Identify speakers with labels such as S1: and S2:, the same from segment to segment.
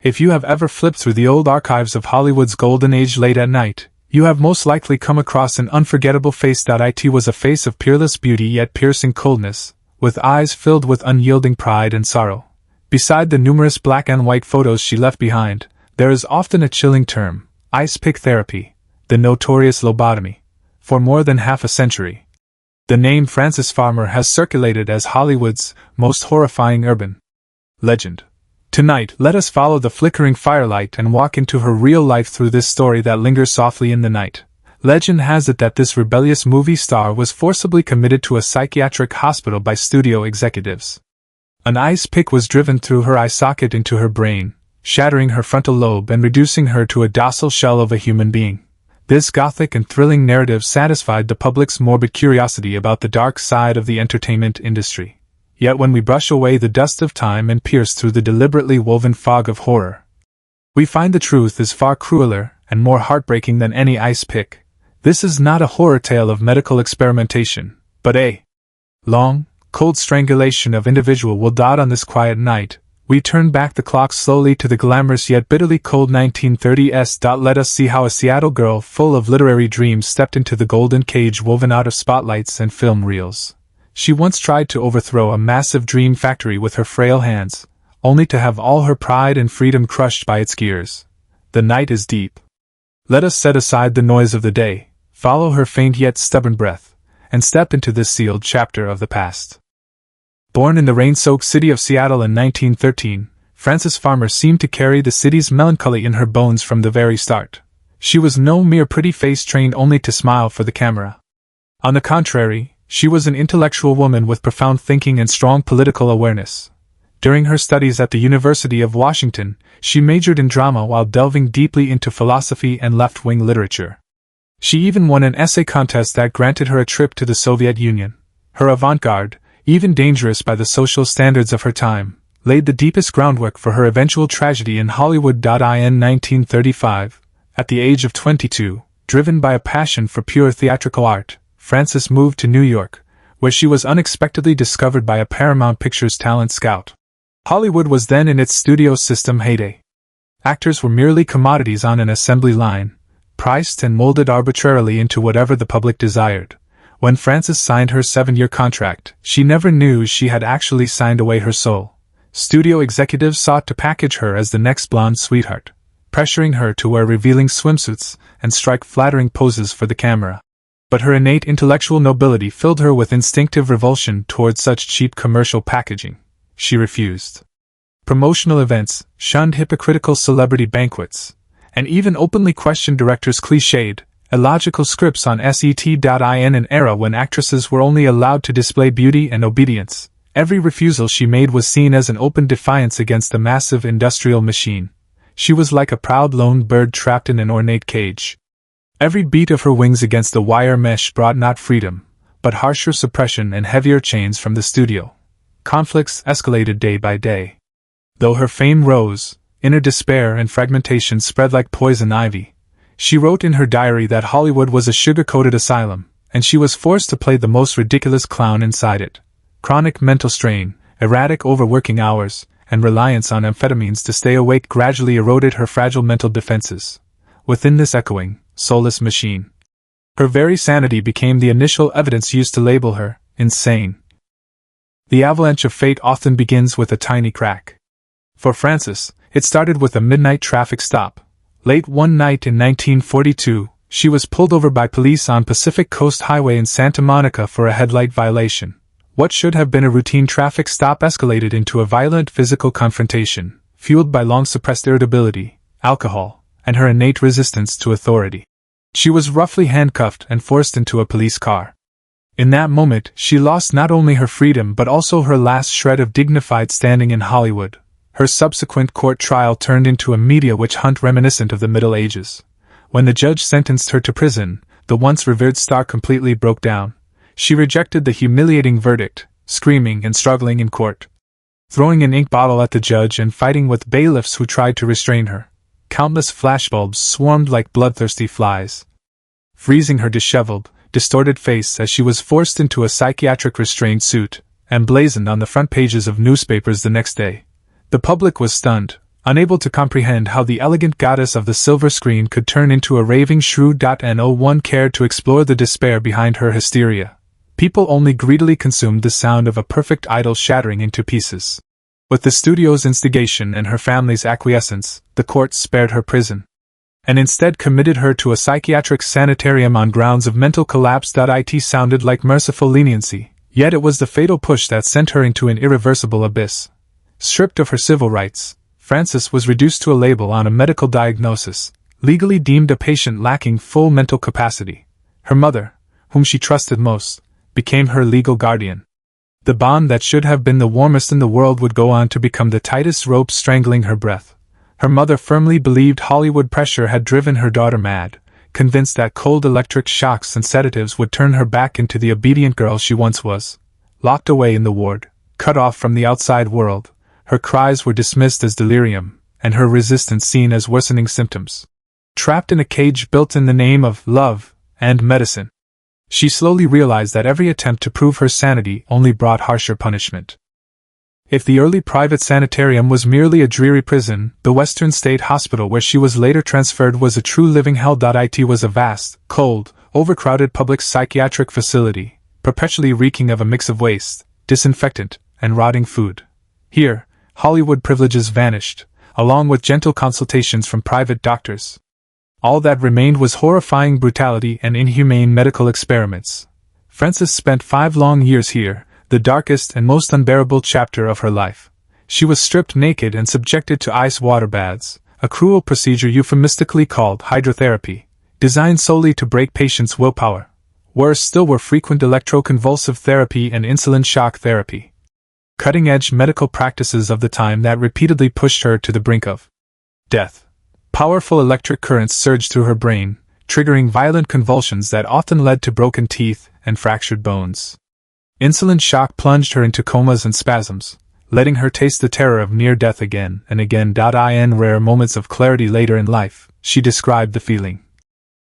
S1: If you have ever flipped through the old archives of Hollywood's golden age late at night, you have most likely come across an unforgettable face. It was a face of peerless beauty yet piercing coldness, with eyes filled with unyielding pride and sorrow. Beside the numerous black and white photos she left behind, there is often a chilling term, ice pick therapy, the notorious lobotomy. For more than half a century, the name Frances Farmer has circulated as Hollywood's most horrifying urban legend. Tonight, let us follow the flickering firelight and walk into her real life through this story that lingers softly in the night. Legend has it that this rebellious movie star was forcibly committed to a psychiatric hospital by studio executives. An ice pick was driven through her eye socket into her brain, shattering her frontal lobe and reducing her to a docile shell of a human being. This gothic and thrilling narrative satisfied the public's morbid curiosity about the dark side of the entertainment industry. Yet when we brush away the dust of time and pierce through the deliberately woven fog of horror, we find the truth is far crueler and more heartbreaking than any ice pick. This is not a horror tale of medical experimentation, but a long, cold strangulation of individual will dot on this quiet night. We turn back the clock slowly to the glamorous yet bitterly cold 1930s. Let us see how a Seattle girl full of literary dreams stepped into the golden cage woven out of spotlights and film reels. She once tried to overthrow a massive dream factory with her frail hands, only to have all her pride and freedom crushed by its gears. The night is deep. Let us set aside the noise of the day, follow her faint yet stubborn breath, and step into this sealed chapter of the past. Born in the rain-soaked city of Seattle in 1913, Frances Farmer seemed to carry the city's melancholy in her bones from the very start. She was no mere pretty face trained only to smile for the camera. On the contrary, she was an intellectual woman with profound thinking and strong political awareness. During her studies at the University of Washington, she majored in drama while delving deeply into philosophy and left-wing literature. She even won an essay contest that granted her a trip to the Soviet Union. Her avant-garde, even dangerous by the social standards of her time, laid the deepest groundwork for her eventual tragedy in Hollywood. In 1935, at the age of 22, driven by a passion for pure theatrical art, Frances moved to New York, where she was unexpectedly discovered by a Paramount Pictures talent scout. Hollywood was then in its studio system heyday. Actors were merely commodities on an assembly line, priced and molded arbitrarily into whatever the public desired. When Frances signed her 7-year contract, she never knew she had actually signed away her soul. Studio executives sought to package her as the next blonde sweetheart, pressuring her to wear revealing swimsuits and strike flattering poses for the camera. But her innate intellectual nobility filled her with instinctive revulsion towards such cheap commercial packaging. She refused promotional events, shunned hypocritical celebrity banquets, and even openly questioned directors' cliched, illogical scripts on set. In an era when actresses were only allowed to display beauty and obedience, every refusal she made was seen as an open defiance against the massive industrial machine. She was like a proud lone bird trapped in an ornate cage. Every beat of her wings against the wire mesh brought not freedom, but harsher suppression and heavier chains from the studio. Conflicts escalated day by day. Though her fame rose, inner despair and fragmentation spread like poison ivy. She wrote in her diary that Hollywood was a sugar-coated asylum, and she was forced to play the most ridiculous clown inside it. Chronic mental strain, erratic overworking hours, and reliance on amphetamines to stay awake gradually eroded her fragile mental defenses. Within this echoing, soulless machine, her very sanity became the initial evidence used to label her insane. The avalanche of fate often begins with a tiny crack. For Frances, it started with a midnight traffic stop. Late one night in 1942, she was pulled over by police on Pacific Coast Highway in Santa Monica for a headlight violation. What should have been a routine traffic stop escalated into a violent physical confrontation, fueled by long-suppressed irritability, alcohol, and her innate resistance to authority. She was roughly handcuffed and forced into a police car. In that moment, she lost not only her freedom but also her last shred of dignified standing in Hollywood. Her subsequent court trial turned into a media witch hunt reminiscent of the Middle Ages. When the judge sentenced her to prison, the once revered star completely broke down. She rejected the humiliating verdict, screaming and struggling in court, throwing an ink bottle at the judge and fighting with bailiffs who tried to restrain her. Countless flashbulbs swarmed like bloodthirsty flies, freezing her disheveled, distorted face as she was forced into a psychiatric restraint suit, emblazoned on the front pages of newspapers the next day. The public was stunned, unable to comprehend how the elegant goddess of the silver screen could turn into a raving shrew. No one cared to explore the despair behind her hysteria. People only greedily consumed the sound of a perfect idol shattering into pieces. With the studio's instigation and her family's acquiescence, the court spared her prison, and instead committed her to a psychiatric sanitarium on grounds of mental collapse. It sounded like merciful leniency, yet it was the fatal push that sent her into an irreversible abyss. Stripped of her civil rights, Frances was reduced to a label on a medical diagnosis, legally deemed a patient lacking full mental capacity. Her mother, whom she trusted most, became her legal guardian. The bond that should have been the warmest in the world would go on to become the tightest rope strangling her breath. Her mother firmly believed Hollywood pressure had driven her daughter mad, convinced that cold electric shocks and sedatives would turn her back into the obedient girl she once was. Locked away in the ward, cut off from the outside world, her cries were dismissed as delirium, and her resistance seen as worsening symptoms. Trapped in a cage built in the name of love and medicine, she slowly realized that every attempt to prove her sanity only brought harsher punishment. If the early private sanitarium was merely a dreary prison, the Western State Hospital where she was later transferred was a true living hell. It was a vast, cold, overcrowded public psychiatric facility, perpetually reeking of a mix of waste, disinfectant, and rotting food. Here, Hollywood privileges vanished, along with gentle consultations from private doctors. All that remained was horrifying brutality and inhumane medical experiments. Frances spent 5 long years here, the darkest and most unbearable chapter of her life. She was stripped naked and subjected to ice water baths, a cruel procedure euphemistically called hydrotherapy, designed solely to break patients' willpower. Worse still were frequent electroconvulsive therapy and insulin shock therapy, cutting-edge medical practices of the time that repeatedly pushed her to the brink of death. Powerful electric currents surged through her brain, triggering violent convulsions that often led to broken teeth and fractured bones. Insulin shock plunged her into comas and spasms, letting her taste the terror of near death again and again. In rare moments of clarity later in life, she described the feeling.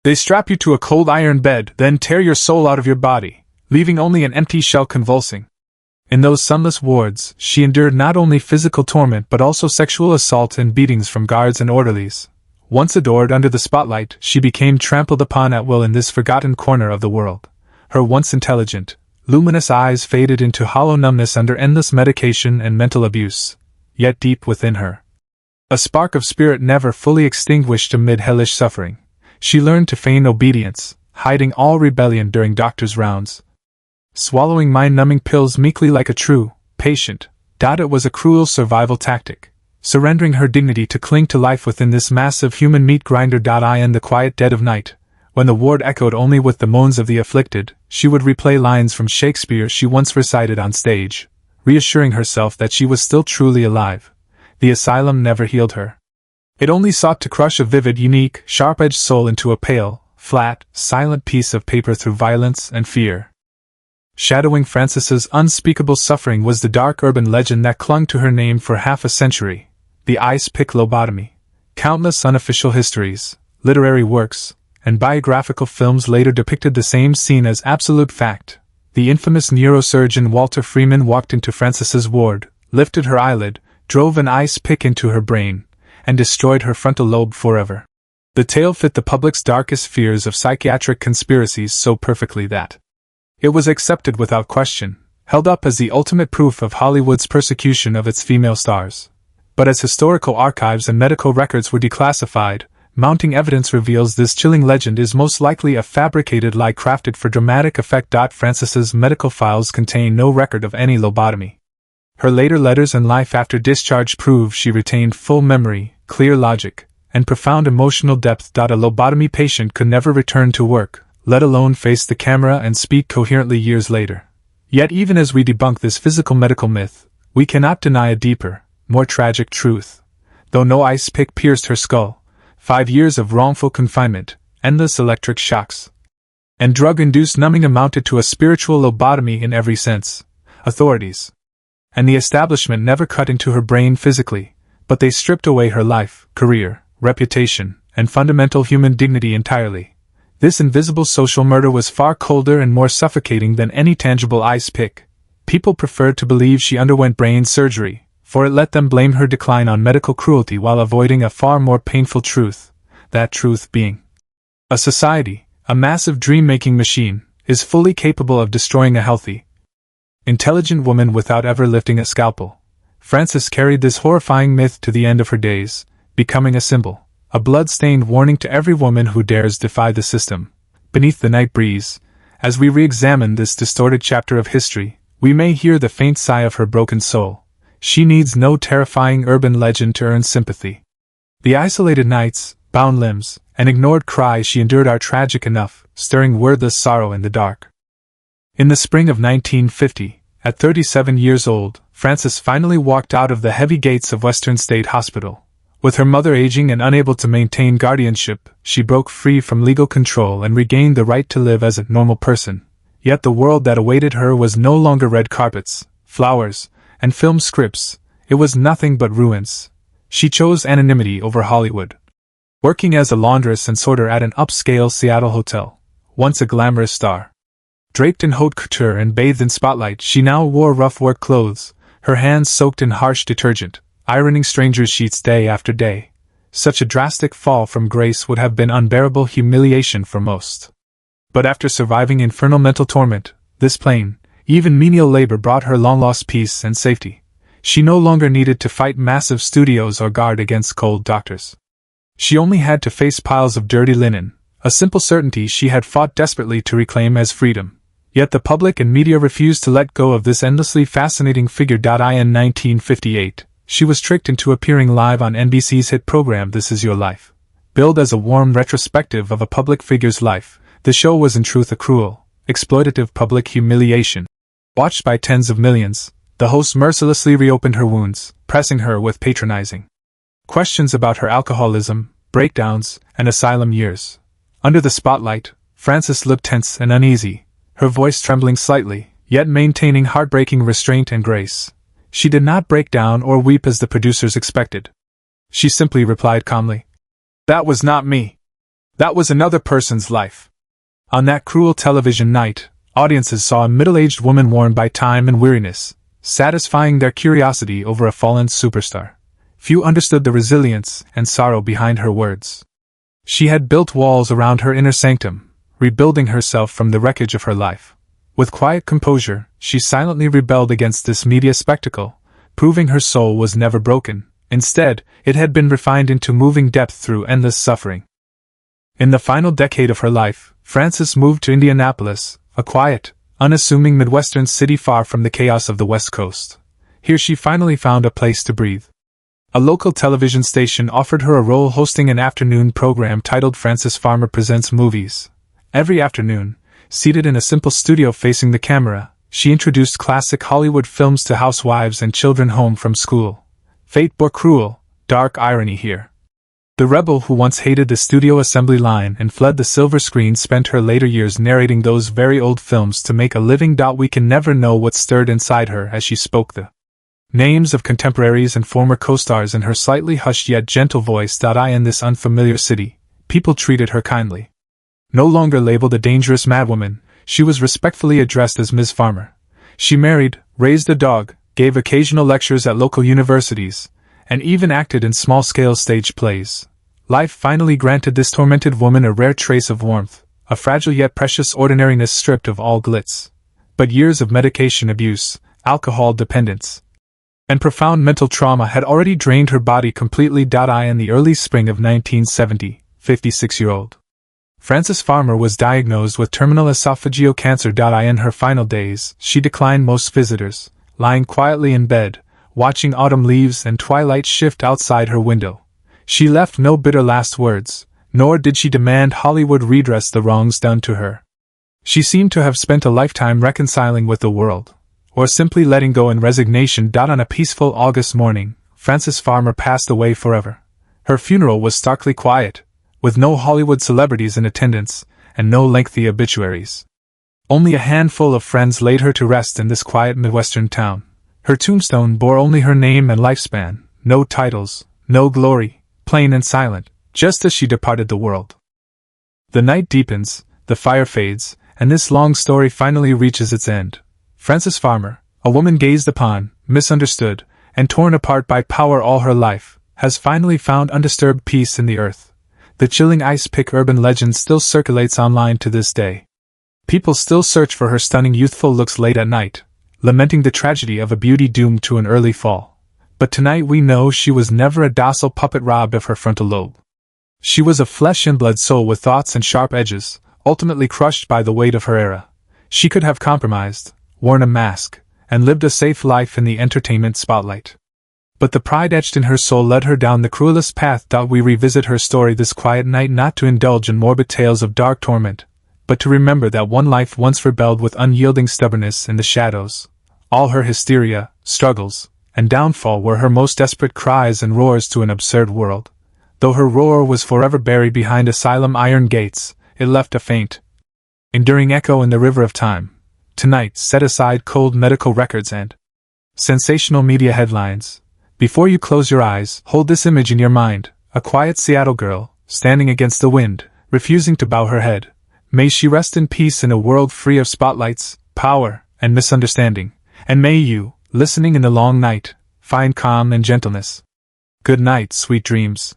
S1: They strap you to a cold iron bed, then tear your soul out of your body, leaving only an empty shell convulsing. In those sunless wards, she endured not only physical torment but also sexual assault and beatings from guards and orderlies. Once adored under the spotlight, she became trampled upon at will in this forgotten corner of the world. Her once intelligent, luminous eyes faded into hollow numbness under endless medication and mental abuse. Yet deep within her, a spark of spirit never fully extinguished amid hellish suffering. She learned to feign obedience, hiding all rebellion during doctors' rounds, swallowing mind-numbing pills meekly like a true patient. It was a cruel survival tactic, surrendering her dignity to cling to life within this massive human meat grinder. In the quiet dead of night, when the ward echoed only with the moans of the afflicted, she would replay lines from Shakespeare she once recited on stage, reassuring herself that she was still truly alive. The asylum never healed her. It only sought to crush a vivid, unique, sharp-edged soul into a pale, flat, silent piece of paper through violence and fear. Shadowing Frances's unspeakable suffering was the dark urban legend that clung to her name for half a century: the ice pick lobotomy. Countless unofficial histories, literary works, and biographical films later depicted the same scene as absolute fact. The infamous neurosurgeon Walter Freeman walked into Frances's ward, lifted her eyelid, drove an ice pick into her brain, and destroyed her frontal lobe forever. The tale fit the public's darkest fears of psychiatric conspiracies so perfectly that it was accepted without question, held up as the ultimate proof of Hollywood's persecution of its female stars. But as historical archives and medical records were declassified, mounting evidence reveals this chilling legend is most likely a fabricated lie crafted for dramatic effect. Frances's medical files contain no record of any lobotomy. Her later letters and life after discharge prove she retained full memory, clear logic, and profound emotional depth. A lobotomy patient could never return to work, let alone face the camera and speak coherently years later. Yet even as we debunk this physical medical myth, we cannot deny a deeper, more tragic truth. Though no ice pick pierced her skull, 5 years of wrongful confinement, endless electric shocks, and drug-induced numbing amounted to a spiritual lobotomy in every sense. Authorities and the establishment never cut into her brain physically, but they stripped away her life, career, reputation, and fundamental human dignity entirely. This invisible social murder was far colder and more suffocating than any tangible ice pick. People preferred to believe she underwent brain surgery, for it let them blame her decline on medical cruelty while avoiding a far more painful truth, that truth being a society, a massive dream-making machine, is fully capable of destroying a healthy, intelligent woman without ever lifting a scalpel. Frances carried this horrifying myth to the end of her days, becoming a symbol, a blood-stained warning to every woman who dares defy the system. Beneath the night breeze, as we re-examine this distorted chapter of history, we may hear the faint sigh of her broken soul. She needs no terrifying urban legend to earn sympathy. The isolated nights, bound limbs, and ignored cries she endured are tragic enough, stirring wordless sorrow in the dark. In the spring of 1950, at 37 years old, Frances finally walked out of the heavy gates of Western State Hospital. With her mother aging and unable to maintain guardianship, she broke free from legal control and regained the right to live as a normal person. Yet the world that awaited her was no longer red carpets, flowers, and film scripts. It was nothing but ruins. She chose anonymity over Hollywood. Working as a laundress and sorter at an upscale Seattle hotel, once a glamorous star. Draped in haute couture and bathed in spotlight, she now wore rough work clothes, her hands soaked in harsh detergent, ironing strangers' sheets day after day. Such a drastic fall from grace would have been unbearable humiliation for most. But after surviving infernal mental torment, this plain, even menial labor brought her long-lost peace and safety. She no longer needed to fight massive studios or guard against cold doctors. She only had to face piles of dirty linen, a simple certainty she had fought desperately to reclaim as freedom. Yet the public and media refused to let go of this endlessly fascinating figure. In 1958, she was tricked into appearing live on NBC's hit program This Is Your Life. Billed as a warm retrospective of a public figure's life, the show was in truth a cruel, exploitative public humiliation. Watched by tens of millions, the host mercilessly reopened her wounds, pressing her with patronizing questions about her alcoholism, breakdowns, and asylum years. Under the spotlight, Frances looked tense and uneasy, her voice trembling slightly, yet maintaining heartbreaking restraint and grace. She did not break down or weep as the producers expected. She simply replied calmly, "That was not me. That was another person's life." On that cruel television night, audiences saw a middle-aged woman worn by time and weariness, satisfying their curiosity over a fallen superstar. Few understood the resilience and sorrow behind her words. She had built walls around her inner sanctum, rebuilding herself from the wreckage of her life. With quiet composure, she silently rebelled against this media spectacle, proving her soul was never broken. Instead, it had been refined into moving depth through endless suffering. In the final decade of her life, Frances moved to Indianapolis, a quiet, unassuming Midwestern city far from the chaos of the West Coast. Here she finally found a place to breathe. A local television station offered her a role hosting an afternoon program titled Frances Farmer Presents Movies. Every afternoon, seated in a simple studio facing the camera, she introduced classic Hollywood films to housewives and children home from school. Fate bore cruel, dark irony here. The rebel who once hated the studio assembly line and fled the silver screen spent her later years narrating those very old films to make a living. We can never know what stirred inside her as she spoke the names of contemporaries and former co-stars in her slightly hushed yet gentle voice. In this unfamiliar city, people treated her kindly. No longer labeled a dangerous madwoman, she was respectfully addressed as Ms. Farmer. She married, raised a dog, gave occasional lectures at local universities, and even acted in small-scale stage plays. Life finally granted this tormented woman a rare trace of warmth, a fragile yet precious ordinariness stripped of all glitz. But years of medication abuse, alcohol dependence, and profound mental trauma had already drained her body completely. In the early spring of 1970, 56-year-old Frances Farmer was diagnosed with terminal esophageal cancer. In her final days, she declined most visitors, lying quietly in bed, watching autumn leaves and twilight shift outside her window. She left no bitter last words, nor did she demand Hollywood redress the wrongs done to her. She seemed to have spent a lifetime reconciling with the world, or simply letting go in resignation. On a peaceful August morning, Frances Farmer passed away forever. Her funeral was starkly quiet, with no Hollywood celebrities in attendance, and no lengthy obituaries. Only a handful of friends laid her to rest in this quiet Midwestern town. Her tombstone bore only her name and lifespan, no titles, no glory, plain and silent, just as she departed the world. The night deepens, the fire fades, and this long story finally reaches its end. Frances Farmer, a woman gazed upon, misunderstood, and torn apart by power all her life, has finally found undisturbed peace in the earth. The chilling ice-pick urban legend still circulates online to this day. People still search for her stunning youthful looks late at night, lamenting the tragedy of a beauty doomed to an early fall. But tonight we know she was never a docile puppet robbed of her frontal lobe. She was a flesh-and-blood soul with thoughts and sharp edges, ultimately crushed by the weight of her era. She could have compromised, worn a mask, and lived a safe life in the entertainment spotlight. But the pride etched in her soul led her down the cruelest path. We revisit her story this quiet night not to indulge in morbid tales of dark torment, but to remember that one life once rebelled with unyielding stubbornness in the shadows. All her hysteria, struggles, and downfall were her most desperate cries and roars to an absurd world. Though her roar was forever buried behind Asylum iron gates, it left a faint, enduring echo in the river of time. Tonight, set aside cold medical records and sensational media headlines. Before you close your eyes, hold this image in your mind: a quiet Seattle girl, standing against the wind, refusing to bow her head. May she rest in peace in a world free of spotlights, power, and misunderstanding. And may you, listening in the long night, find calm and gentleness. Good night, sweet dreams.